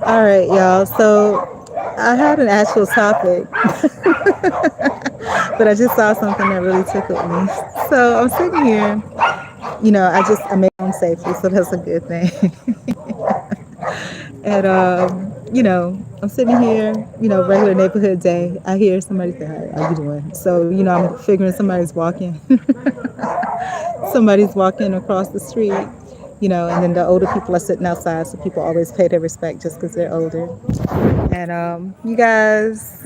All right, y'all. So I had an actual topic, but I just saw something that really tickled me. So I'm sitting here, I made it home safely, so that's a good thing. And I'm sitting here, regular neighborhood day. I hear somebody say, "Hi, how you doing?" So I'm figuring somebody's walking, somebody's walking across the street. And then the older people are sitting outside, so people always pay their respect just because they're older. And you guys,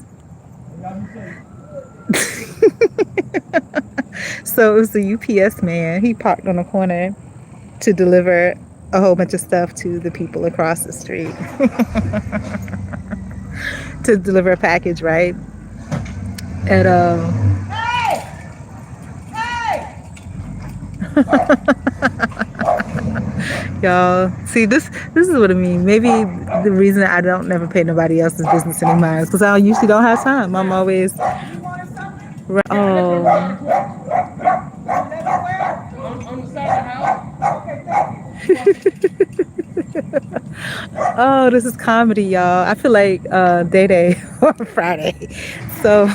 so it was the UPS man. He parked on the corner to deliver a whole bunch of stuff to the people across the street, to deliver a package, right? And y'all, see, this is what I mean. Maybe the reason I don't never pay nobody else's business anymore is because I usually don't have time. I'm always oh. Oh, this is comedy, y'all. I feel like Day Day on Friday. So,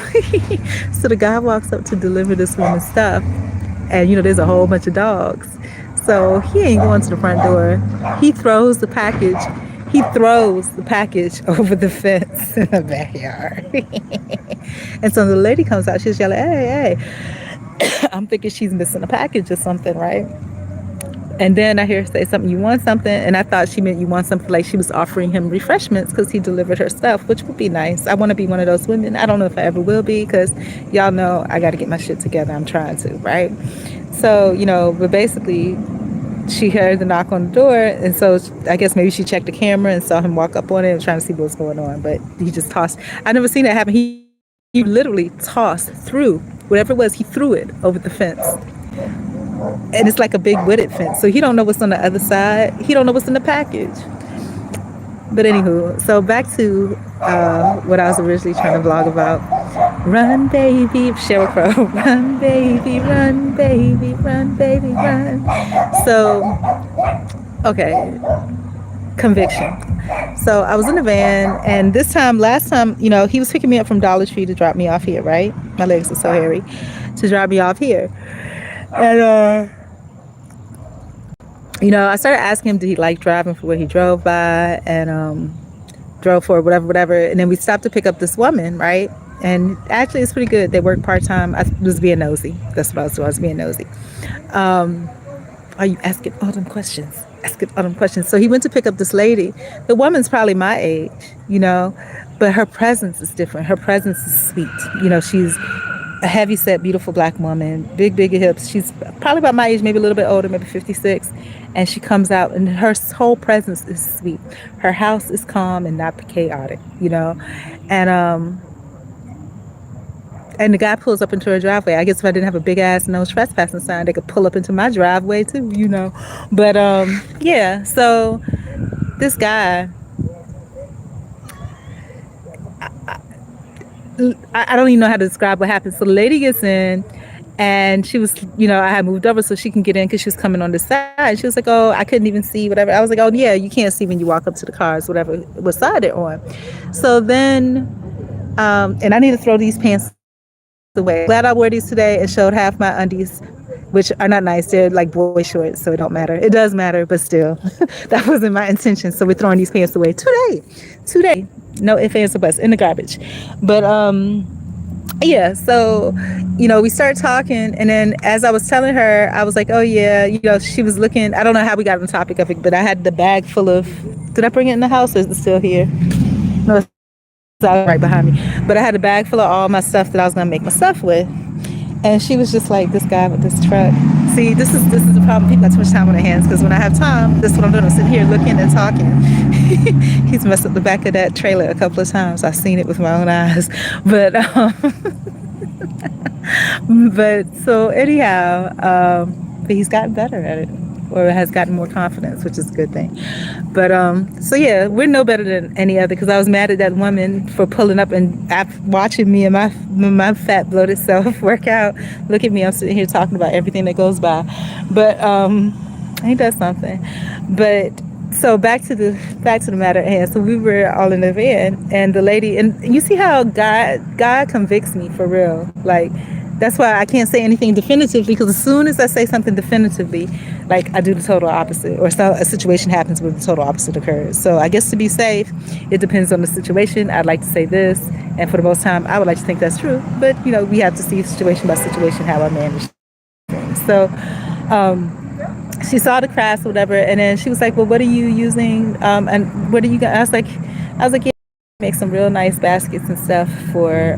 so the guy walks up to deliver this woman's stuff, and there's a whole bunch of dogs. So he ain't going to the front door. He throws the package. He throws the package over the fence in the backyard. And so the lady comes out. She's yelling, "Hey, hey!" I'm thinking she's missing a package or something, right? And then I hear her say something, "You want something?" And I thought she meant you want something, like she was offering him refreshments because he delivered her stuff, which would be nice. I want to be one of those women. I don't know if I ever will be because y'all know I got to get my shit together. I'm trying to, right? So, but basically she heard the knock on the door. And so I guess maybe she checked the camera and saw him walk up on it and trying to see what was going on. But he just tossed. I never seen that happen. He literally tossed, threw whatever it was, he threw it over the fence, and it's like a big wooded fence, so he don't know what's on the other side. He don't know what's in the package. But anywho, so back to what I was originally trying to vlog about. Run, baby, Sheryl Crow. Run, baby, run, baby, run, baby, run. So, okay, conviction. So I was in the van, and last time, he was picking me up from Dollar Tree to drop me off here, right? My legs are so hairy. To drop me off here. And I started asking him, did he like driving for where he drove by, and drove for whatever. And then we stopped to pick up this woman, right? And actually, it's pretty good. They work part-time. I was being nosy. That's what I was doing. I was being nosy. Are you asking all them questions? Asking all them questions. So he went to pick up this lady. The woman's probably my age, but her presence is different. Her presence is sweet. She's a heavy-set, beautiful black woman, big hips. She's probably about my age, maybe a little bit older, maybe 56. And she comes out, and her whole presence is sweet. Her house is calm and not chaotic, And the guy pulls up into her driveway. I guess if I didn't have a big-ass no trespassing sign, they could pull up into my driveway too, But, yeah, so this guy, I don't even know how to describe what happened. So the lady gets in, and she was, I had moved over so she can get in because she was coming on the side. She was like, "Oh, I couldn't even see, whatever." I was like, "Oh, yeah, you can't see when you walk up to the cars, whatever, what side they're on." So then, and I need to throw these pants away. Glad I wore these today and showed half my undies, which are not nice. They're like boy shorts, so it don't matter. It does matter, but still, that wasn't my intention. So we're throwing these pants away today. No ifs, ands, or buts, in the garbage. But yeah, so we started talking, and then as I was telling her, I was like, "Oh yeah," she was looking. I don't know how we got on the topic of it, but I had the bag full of. Did I bring it in the house, or is it still here? No, it's right behind me. But I had a bag full of all my stuff that I was gonna make my stuff with. And she was just like, "This guy with this truck." See, this is the problem. People got too much time on their hands, because when I have time, that's what I'm doing. I'm sitting here looking and talking. He's messed up the back of that trailer a couple of times. I've seen it with my own eyes. But but so anyhow, but he's gotten better at it, or has gotten more confidence, which is a good thing. But so yeah, we're no better than any other, because I was mad at that woman for pulling up and watching me and my fat bloated self work out. Look at me, I'm sitting here talking about everything that goes by. But ain't that something? But So back to the matter at hand. So we were all in the van, and the lady, and you see how God convicts me for real. Like that's why I can't say anything definitively, because as soon as I say something definitively, like I do the total opposite, or so a situation happens where the total opposite occurs. So I guess to be safe, it depends on the situation. I'd like to say this, and for the most time, I would like to think that's true. But we have to see situation by situation how I manage things. So. She saw the crafts or whatever, and then she was like, well, what are you using, and what are you I was like, yeah, make some real nice baskets and stuff for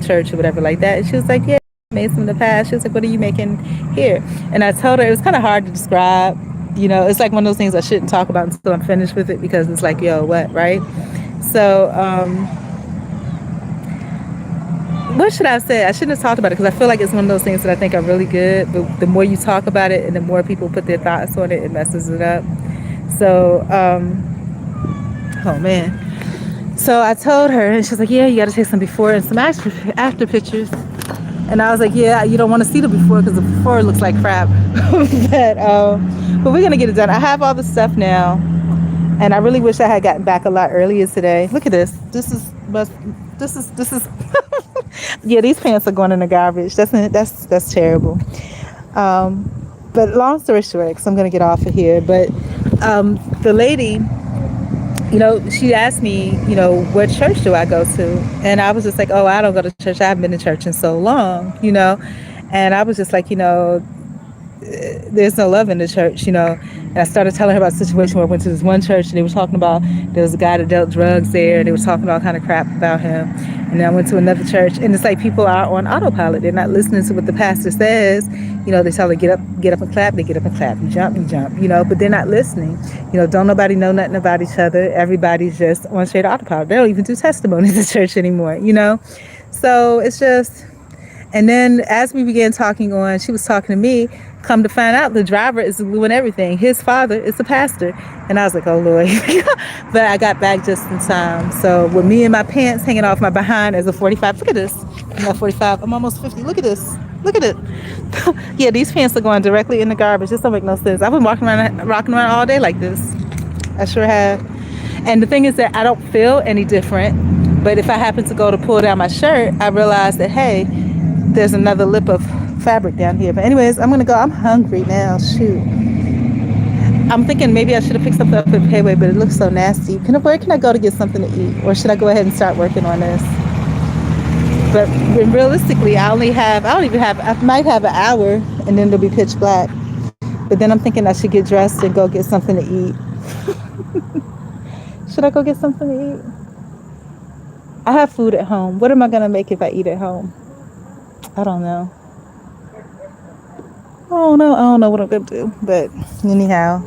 church or whatever like that. And she was like, yeah, I made some in the past. She was like, what are you making here? And I told her it was kind of hard to describe. It's like one of those things I shouldn't talk about until I'm finished with it, because it's like, yo, what, right? So what should I say? I shouldn't have talked about it, because I feel like it's one of those things that I think are really good, but the more you talk about it and the more people put their thoughts on it, it messes it up. So, oh man. So I told her, and she's like, yeah, you got to take some before and some after pictures. And I was like, yeah, you don't want to see the before, because the before looks like crap. But we're going to get it done. I have all the stuff now. And I really wish I had gotten back a lot earlier today. Look at this. This is yeah, these pants are going in the garbage. That's terrible. But long story short, because I'm gonna get off of here. But the lady, she asked me, what church do I go to? And I was just like, oh, I don't go to church. I haven't been to church in so long, And I was just like, there's no love in the church, And I started telling her about the situation where I went to this one church, and they were talking about there was a guy that dealt drugs there, and they were talking all kind of crap about him. And then I went to another church, and it's like people are on autopilot. They're not listening to what the pastor says. They tell her, get up and clap. They get up and clap. You jump, but they're not listening. Don't nobody know nothing about each other. Everybody's just on straight autopilot. They don't even do testimonies at church anymore, So it's just... And then as we began talking on, she was talking to me. Come to find out, the driver is the glue and everything. His father is a pastor. And I was like, oh, Lord. But I got back just in time. So with me and my pants hanging off my behind as a 45. Look at this. I'm not 45. I'm almost 50. Look at this. Look at it. Yeah, these pants are going directly in the garbage. This don't make no sense. I've been rocking around all day like this. I sure have. And the thing is that I don't feel any different. But if I happen to go to pull down my shirt, I realize that, hey, there's another lip of fabric down here. But anyways, I'm gonna go. I'm hungry now. Shoot. I'm thinking maybe I should have picked something up at Payway, but it looks so nasty. Where can I go to get something to eat? Or should I go ahead and start working on this? But realistically, I might have an hour, and then it'll be pitch black. But then I'm thinking I should get dressed and go get something to eat. Should I go get something to eat? I have food at home. What am I gonna make if I eat at home? I don't know. I don't know what I'm gonna do. But anyhow,